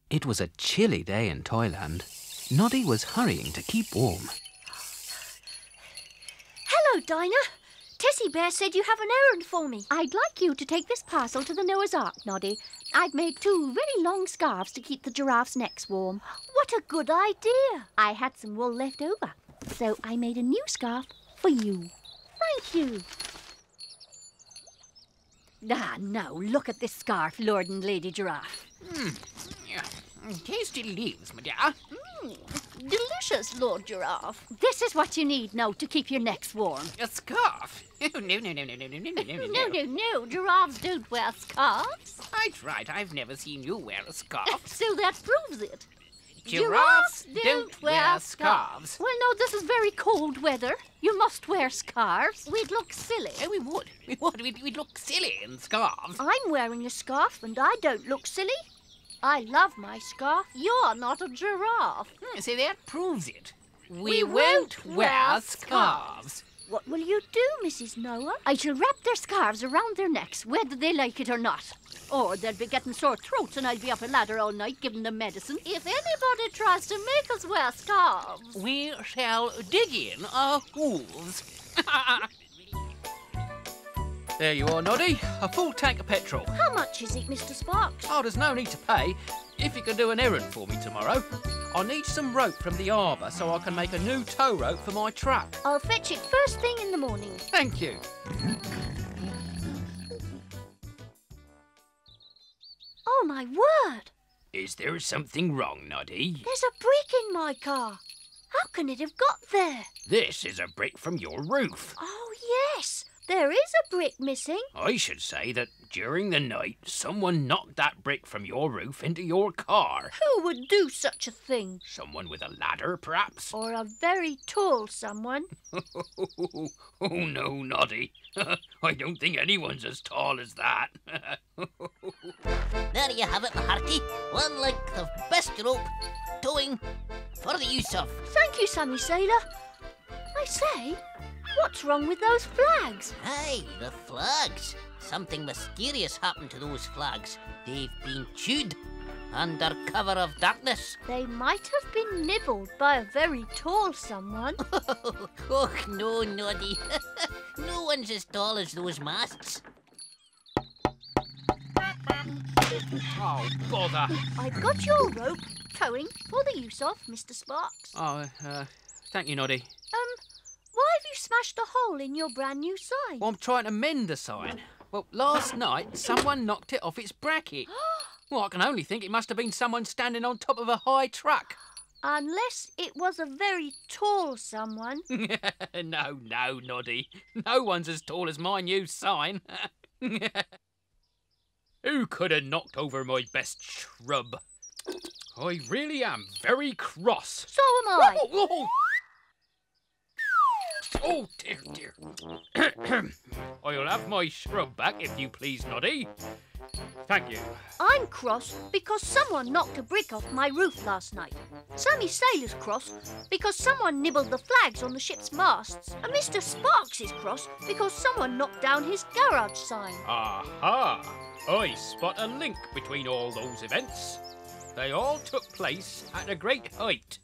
It was a chilly day in Toyland. Noddy was hurrying to keep warm. Hello, Dinah. Tessie Bear said you have an errand for me. I'd like you to take this parcel to the Noah's Ark, Noddy. I've made 2 very long scarves to keep the giraffes' necks warm. What a good idea. I had some wool left over, so I made a new scarf for you. Thank you. Ah, now, look at this scarf, Lord and Lady Giraffe. Tasty leaves, my dear. Delicious, Lord Giraffe. This is what you need now to keep your necks warm. A scarf? Oh, no. No. Giraffes don't wear scarves. Quite right. I've never seen you wear a scarf. So that proves it. Giraffes don't wear scarves. Well, no, this is very cold weather. You must wear scarves. We'd look silly. Oh, we would. We'd look silly in scarves. I'm wearing a scarf and I don't look silly. I love my scarf. You're not a giraffe. See, that proves it. We won't wear scarves. What will you do, Mrs. Noah? I shall wrap their scarves around their necks, whether they like it or not. Or they'll be getting sore throats and I'll be up a ladder all night giving them medicine. If anybody tries to make us wear scarves... we shall dig in our hooves. There you are, Noddy. A full tank of petrol. How much is it, Mr. Sparks? Oh, there's no need to pay. If you can do an errand for me tomorrow, I need some rope from the harbour so I can make a new tow rope for my truck. I'll fetch it first thing in the morning. Thank you. Oh, my word! Is there something wrong, Noddy? There's a brick in my car. How can it have got there? This is a brick from your roof. Oh, yes. There is a brick missing. I should say that during the night, someone knocked that brick from your roof into your car. Who would do such a thing? Someone with a ladder, perhaps? Or a very tall someone. Oh, no, Noddy. I don't think anyone's as tall as that. There you have it, my hearty. 1 length of best rope, towing for the use of. Thank you, Sammy Sailor. I say, what's wrong with those flags? Aye, the flags. Something mysterious happened to those flags. They've been chewed under cover of darkness. They might have been nibbled by a very tall someone. Oh, no, Noddy. No one's as tall as those masts. Oh, bother. I've got your rope, towing, for the use of, Mr. Sparks. Oh, thank you, Noddy. Why have you smashed a hole in your brand new sign? Well, I'm trying to mend the sign. Well, last night, someone knocked it off its bracket. Well, I can only think it must have been someone standing on top of a high truck. Unless it was a very tall someone. No, Noddy. No one's as tall as my new sign. Who could have knocked over my best shrub? I really am very cross. So am I. Oh, dear. I'll have my shrub back, if you please, Noddy. Thank you. I'm cross because someone knocked a brick off my roof last night. Sammy Sailor's cross because someone nibbled the flags on the ship's masts. And Mr. Sparks is cross because someone knocked down his garage sign. Aha! I spot a link between all those events. They all took place at a great height.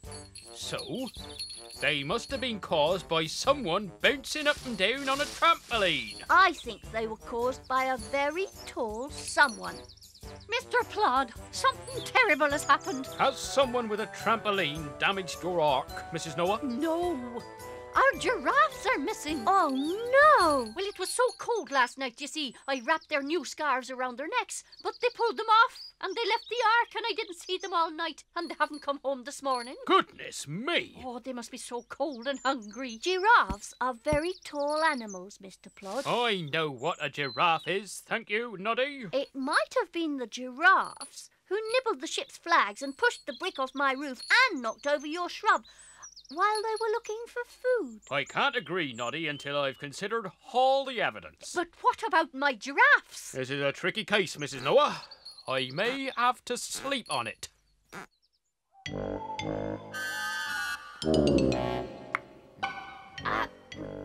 So, they must have been caused by someone bouncing up and down on a trampoline. I think they were caused by a very tall someone. Mr. Plod, something terrible has happened. Has someone with a trampoline damaged your ark, Mrs. Noah? No. Our giraffes are missing. Oh, no. Well, it was so cold last night, you see. I wrapped their new scarves around their necks, but they pulled them off and they left the ark and I didn't see them all night and they haven't come home this morning. Goodness me. Oh, they must be so cold and hungry. Giraffes are very tall animals, Mr. Plod. I know what a giraffe is, thank you, Noddy. It might have been the giraffes who nibbled the ship's flags and pushed the brick off my roof and knocked over your shrub while they were looking for food. I can't agree, Noddy, until I've considered all the evidence. But what about my giraffes? This is a tricky case, Mrs. Noah. I may have to sleep on it.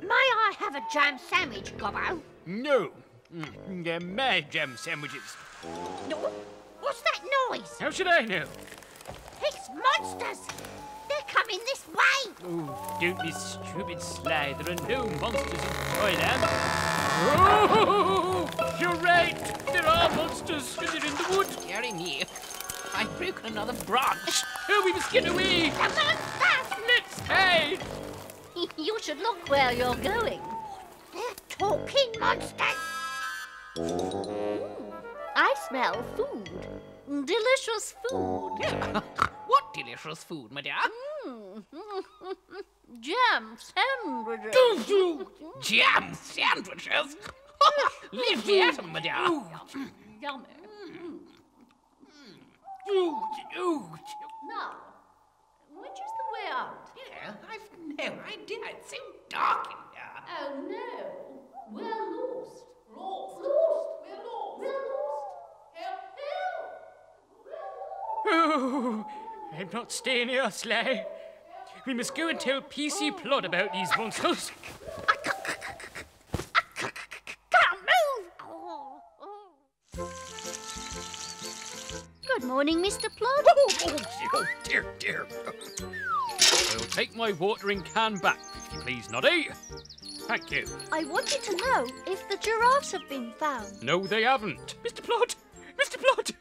May I have a jam sandwich, Gobbo? No. They're mad jam sandwiches. No. What's that noise? How should I know? It's monsters! They're coming this way! Oh, don't be stupid, Sly. There are no monsters in Toyland. Oh, you're right. There are monsters because they're in the wood. Dearie me. I've broken another branch. Oh, we must get away. The monsters! Let's hide. You should look where you're going. They're talking monsters! I smell food. Delicious food. What delicious food, my dear? Jam sandwiches. Jam sandwiches? Leave me at 'em, my dear. Yummy. Now, which is the way out? Yeah, I've no idea. It's so dark in here. Oh no, we're lost. Lost. We're lost. We're lost. Help! Oh, I'm not staying here, Sly. We must go and tell PC Plod about these monsters. Can't move. Good morning, Mr. Plod. Oh, dear, dear. I'll take my watering can back, if you please, Noddy. Thank you. I wanted to know if the giraffes have been found. No, they haven't. Mr. Plod! Mr. Plod!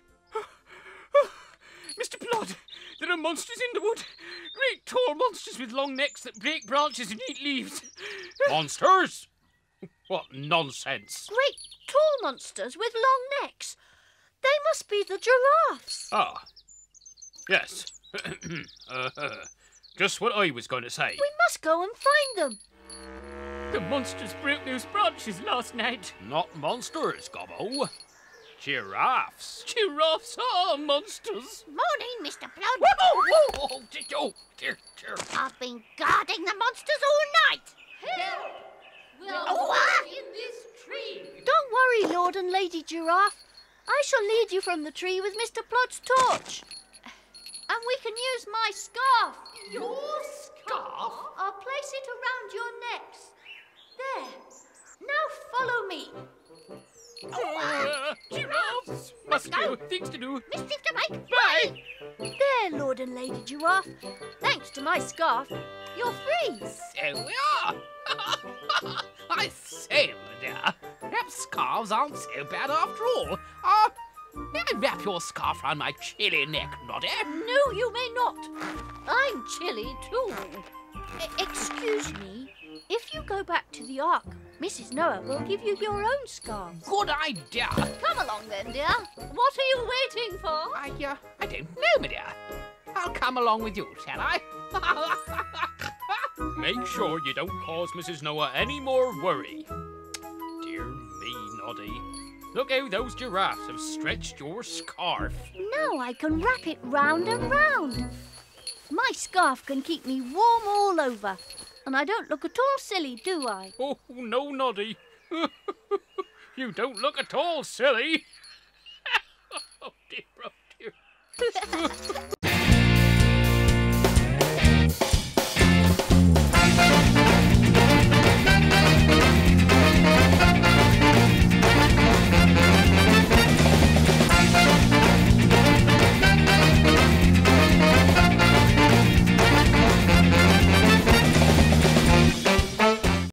Mr. Plod! There are monsters in the wood. Great tall monsters with long necks that break branches and eat leaves. Monsters? What nonsense. Great tall monsters with long necks. They must be the giraffes. Ah, yes. Just what I was going to say. We must go and find them. The monsters broke those branches last night. Not monsters, Gobbo. Giraffes. Giraffes are monsters. Morning, Mr. Plod. Oh, dear. I've been guarding the monsters all night. Help! We're Oh, in this tree. Don't worry, Lord and Lady Giraffe. I shall lead you from the tree with Mr. Plod's torch. And we can use my scarf. Your scarf? I'll place it around your necks. There. Now follow me. Giraffes. Must go. Things to do. Mischief to make. Bye. There, Lord and Lady Giraffe. Thanks to my scarf, you're free. So we are. I say, my dear, perhaps scarves aren't so bad after all. May I wrap your scarf round my chilly neck, Noddy? No, you may not. I'm chilly too. Excuse me. If you go back to the Ark, Mrs. Noah will give you your own scarf. Good idea. Come along then, dear. What are you waiting for? I don't know, my dear. I'll come along with you, shall I? Make sure you don't cause Mrs. Noah any more worry. Dear me, Noddy. Look how those giraffes have stretched your scarf. Now I can wrap it round and round. My scarf can keep me warm all over. And I don't look at all silly, do I? Oh, no, Noddy. You don't look at all silly. Oh, dear, oh, dear.